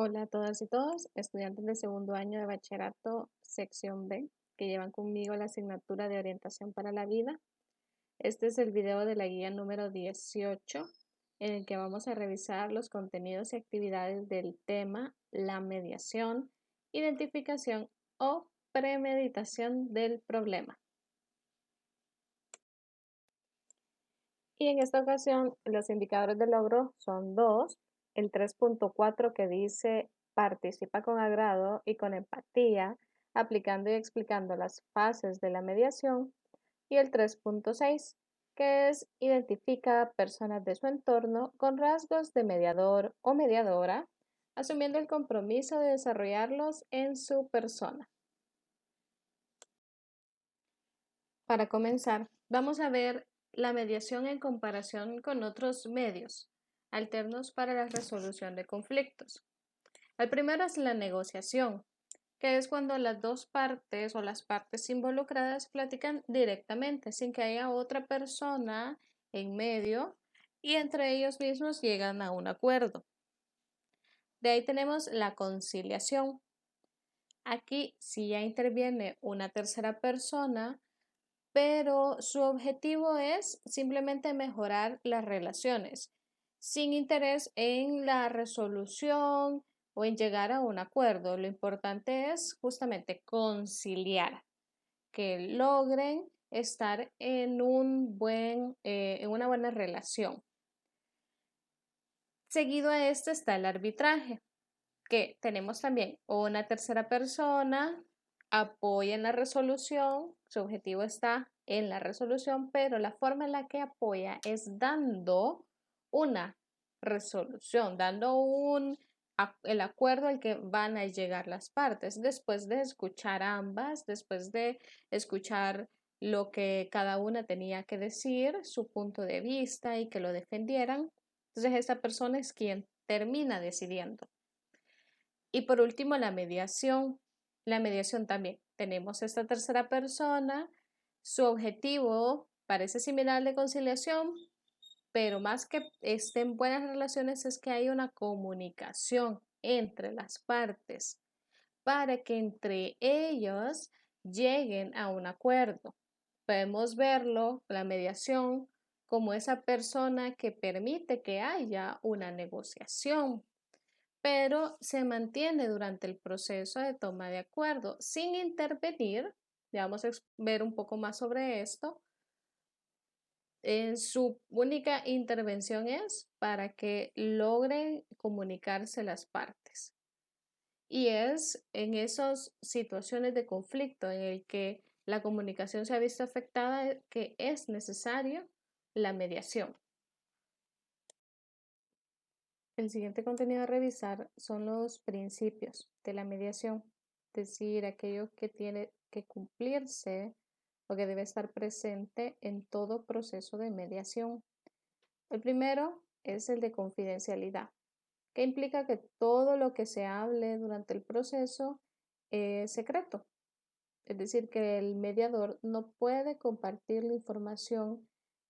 Hola a todas y todos, estudiantes de segundo año de bachillerato, sección B, que llevan conmigo la asignatura de orientación para la vida. Este es el video de la guía número 18, en el que vamos a revisar los contenidos y actividades del tema la mediación, identificación o premeditación del problema. Y en esta ocasión los indicadores de logro son dos: el 3.4 que dice participa con agrado y con empatía, aplicando y explicando las fases de la mediación, y el 3.6 que es identifica personas de su entorno con rasgos de mediador o mediadora, asumiendo el compromiso de desarrollarlos en su persona. Para comenzar, vamos a ver la mediación en comparación con otros medios alternos para la resolución de conflictos. El primero es la negociación, que es cuando las dos partes o las partes involucradas platican directamente sin que haya otra persona en medio y entre ellos mismos llegan a un acuerdo. De ahí tenemos la conciliación. Aquí sí ya interviene una tercera persona, pero su objetivo es simplemente mejorar las relaciones, sin interés en la resolución o en llegar a un acuerdo. Lo importante es justamente conciliar, que logren estar en en una buena relación. Seguido a esto está el arbitraje, que tenemos también una tercera persona, apoya en la resolución, su objetivo está en la resolución, pero la forma en la que apoya es dando una resolución, dando el acuerdo al que van a llegar las partes, después de escuchar a ambas, después de escuchar lo que cada una tenía que decir, su punto de vista y que lo defendieran. Entonces, esta persona es quien termina decidiendo. Y por último, la mediación. La mediación también. Tenemos esta tercera persona. Su objetivo parece similar al de conciliación, pero más que estén buenas relaciones es que hay una comunicación entre las partes para que entre ellos lleguen a un acuerdo. Podemos verlo, la mediación, como esa persona que permite que haya una negociación, pero se mantiene durante el proceso de toma de acuerdo sin intervenir. Ya vamos a ver un poco más sobre esto. Su única intervención es para que logren comunicarse las partes. Y es en esas situaciones de conflicto en el que la comunicación se ha visto afectada que es necesario la mediación. El siguiente contenido a revisar son los principios de la mediación, es decir, aquello que tiene que cumplirse o que debe estar presente en todo proceso de mediación. El primero es el de confidencialidad, que implica que todo lo que se hable durante el proceso es secreto, es decir, que el mediador no puede compartir la información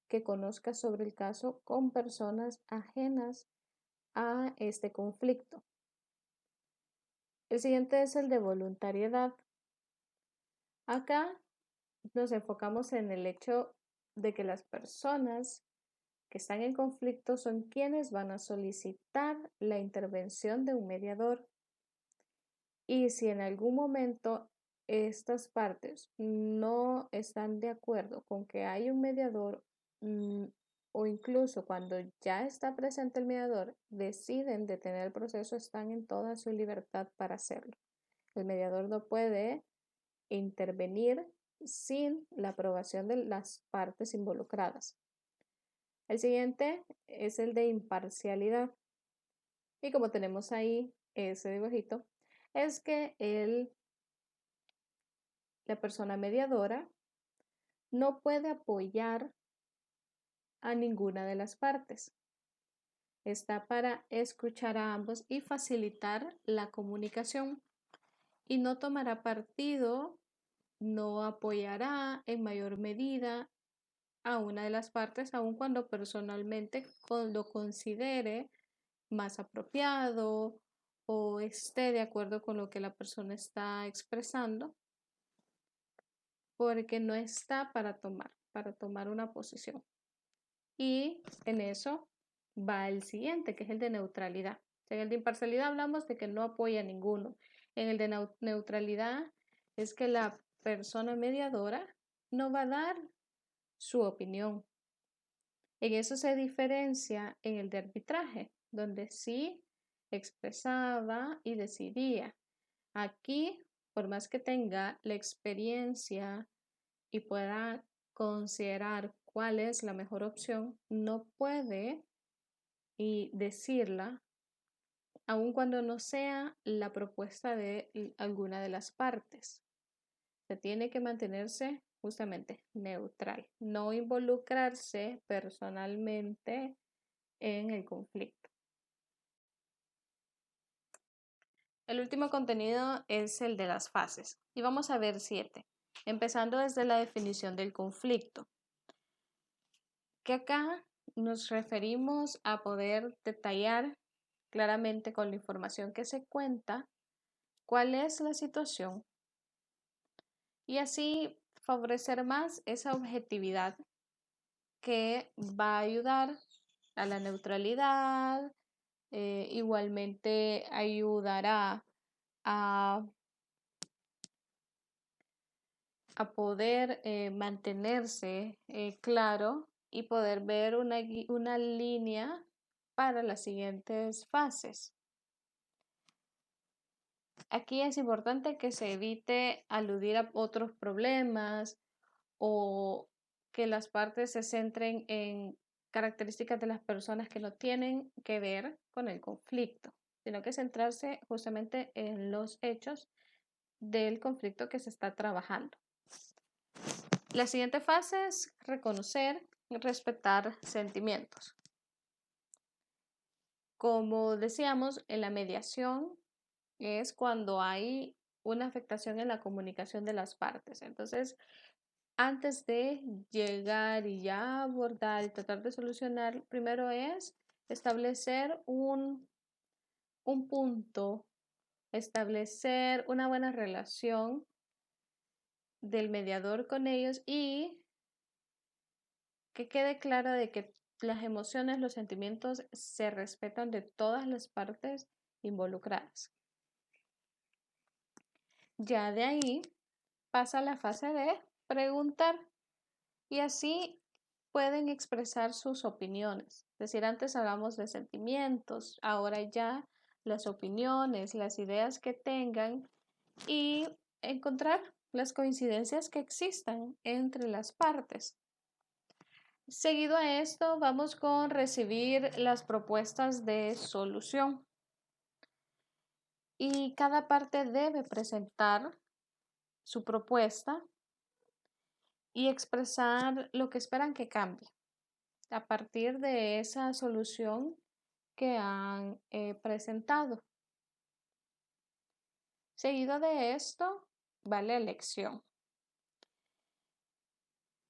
que conozca sobre el caso con personas ajenas a este conflicto. El siguiente es el de voluntariedad. Acá nos enfocamos en el hecho de que las personas que están en conflicto son quienes van a solicitar la intervención de un mediador. Y si en algún momento estas partes no están de acuerdo con que hay un mediador, mm, o incluso cuando ya está presente el mediador, deciden detener el proceso, están en toda su libertad para hacerlo. El mediador no puede intervenir sin la aprobación de las partes involucradas. El siguiente es el de imparcialidad. Y como tenemos ahí ese dibujito, es que la persona mediadora no puede apoyar a ninguna de las partes. Está para escuchar a ambos y facilitar la comunicación, y no tomará partido, no apoyará en mayor medida a una de las partes, aun cuando personalmente lo considere más apropiado o esté de acuerdo con lo que la persona está expresando, porque no está para tomar una posición. Y en eso va el siguiente, que es el de neutralidad. En el de imparcialidad hablamos de que no apoya a ninguno. En el de neutralidad es que la persona mediadora no va a dar su opinión. En eso se diferencia en el de arbitraje, donde sí expresaba y decidía. Aquí, por más que tenga la experiencia y pueda considerar cuál es la mejor opción, no puede y decirla, aun cuando no sea la propuesta de alguna de las partes. Se tiene que mantenerse justamente neutral, no involucrarse personalmente en el conflicto. El último contenido es el de las fases y vamos a ver 7, empezando desde la definición del conflicto, que acá nos referimos a poder detallar claramente con la información que se cuenta cuál es la situación y así favorecer más esa objetividad que va a ayudar a la neutralidad, igualmente ayudará a, poder mantenerse claro y poder ver una línea para las siguientes fases. Aquí es importante que se evite aludir a otros problemas o que las partes se centren en características de las personas que no tienen que ver con el conflicto, sino que centrarse justamente en los hechos del conflicto que se está trabajando. La siguiente fase es reconocer y respetar sentimientos. Como decíamos, en la mediación es cuando hay una afectación en la comunicación de las partes. Entonces, antes de llegar y ya abordar y tratar de solucionar, primero es establecer un punto, establecer una buena relación del mediador con ellos y que quede claro de que las emociones, los sentimientos se respetan de todas las partes involucradas. Ya de ahí pasa la fase de preguntar y así pueden expresar sus opiniones. Es decir, antes hablamos de sentimientos, ahora ya las opiniones, las ideas que tengan y encontrar las coincidencias que existan entre las partes. Seguido a esto, vamos con recibir las propuestas de solución. Y cada parte debe presentar su propuesta y expresar lo que esperan que cambie a partir de esa solución que han presentado. Seguido de esto, va la elección.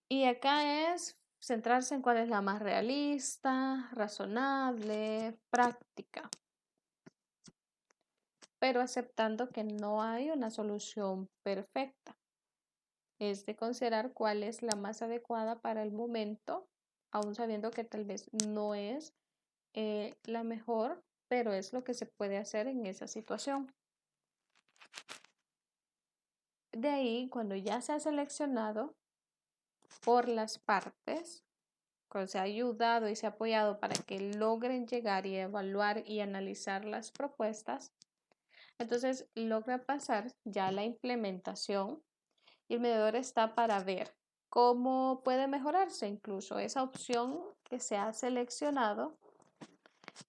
Y acá es centrarse en cuál es la más realista, razonable, práctica, pero aceptando que no hay una solución perfecta. Es de considerar cuál es la más adecuada para el momento, aún sabiendo que tal vez no es la mejor, pero es lo que se puede hacer en esa situación. De ahí, cuando ya se ha seleccionado por las partes, cuando se ha ayudado y se ha apoyado para que logren llegar y evaluar y analizar las propuestas, entonces logra pasar ya la implementación y el mediador está para ver cómo puede mejorarse incluso esa opción que se ha seleccionado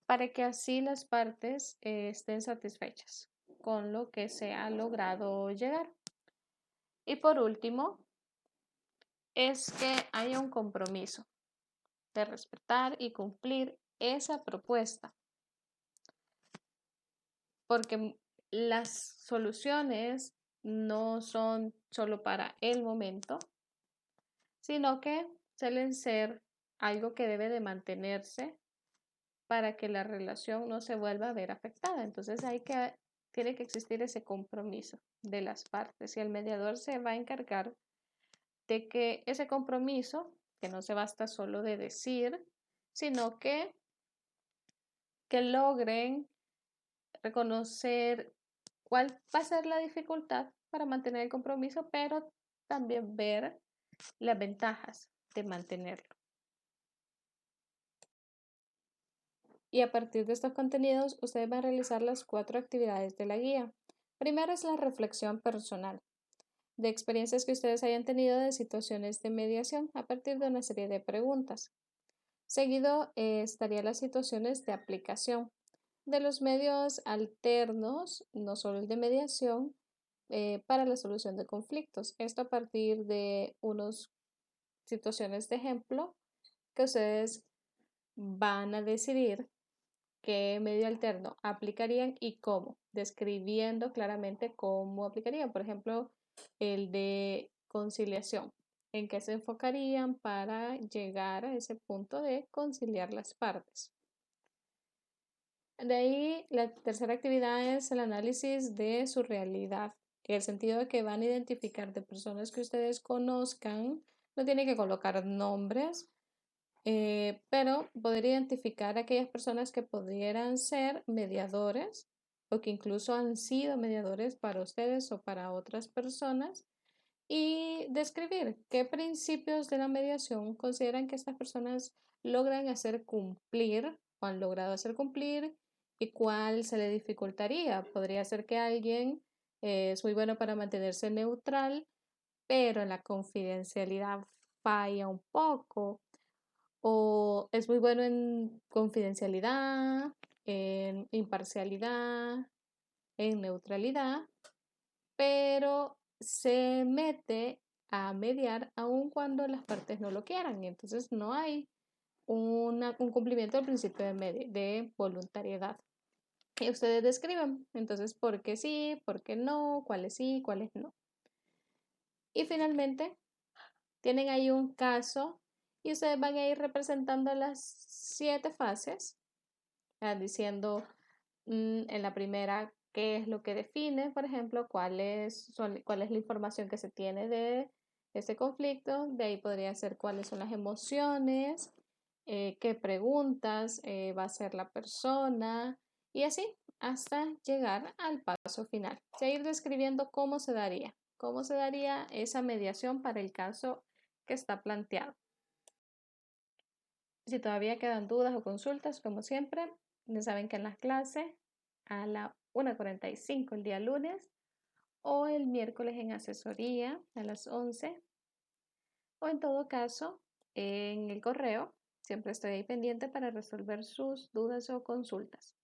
para que así las partes estén satisfechas con lo que se ha logrado llegar. Y por último, es que haya un compromiso de respetar y cumplir esa propuesta, porque las soluciones no son solo para el momento, sino que suelen ser algo que debe de mantenerse para que la relación no se vuelva a ver afectada. Entonces tiene que existir ese compromiso de las partes y el mediador se va a encargar de que ese compromiso, que no se basta solo de decir, sino que logren reconocer cuál va a ser la dificultad para mantener el compromiso, pero también ver las ventajas de mantenerlo. Y a partir de estos contenidos, ustedes van a realizar las 4 actividades de la guía. Primero es la reflexión personal, de experiencias que ustedes hayan tenido de situaciones de mediación a partir de una serie de preguntas. Seguido estaría las situaciones de aplicación de los medios alternos, no solo el de mediación, para la solución de conflictos. Esto a partir de unas situaciones de ejemplo que ustedes van a decidir qué medio alterno aplicarían y cómo, describiendo claramente cómo aplicarían. Por ejemplo, el de conciliación, en qué se enfocarían para llegar a ese punto de conciliar las partes. De ahí, la tercera actividad es el análisis de su realidad, en el sentido de que van a identificar de personas que ustedes conozcan, no tienen que colocar nombres, pero poder identificar a aquellas personas que pudieran ser mediadores o que incluso han sido mediadores para ustedes o para otras personas y describir qué principios de la mediación consideran que estas personas logran hacer cumplir o han logrado hacer cumplir y cuál se le dificultaría. Podría ser que alguien es muy bueno para mantenerse neutral, pero en la confidencialidad falla un poco o es muy bueno en confidencialidad, en imparcialidad, en neutralidad, pero se mete a mediar aun cuando las partes no lo quieran. Y entonces no hay un cumplimiento del principio de voluntariedad. Y ustedes describen, entonces, por qué sí, por qué no, cuáles sí, cuáles no. Y finalmente, tienen ahí un caso y ustedes van a ir representando las 7 fases, diciendo en la primera qué es lo que define, por ejemplo, cuál es la información que se tiene de ese conflicto, de ahí podría ser cuáles son las emociones, qué preguntas va a hacer la persona y así hasta llegar al paso final. Seguir describiendo cómo se daría esa mediación para el caso que está planteado. Si todavía quedan dudas o consultas, como siempre, ya saben que en las clases a la 1:45 el día lunes o el miércoles en asesoría a las 11 o en todo caso en el correo. Siempre estoy ahí pendiente para resolver sus dudas o consultas.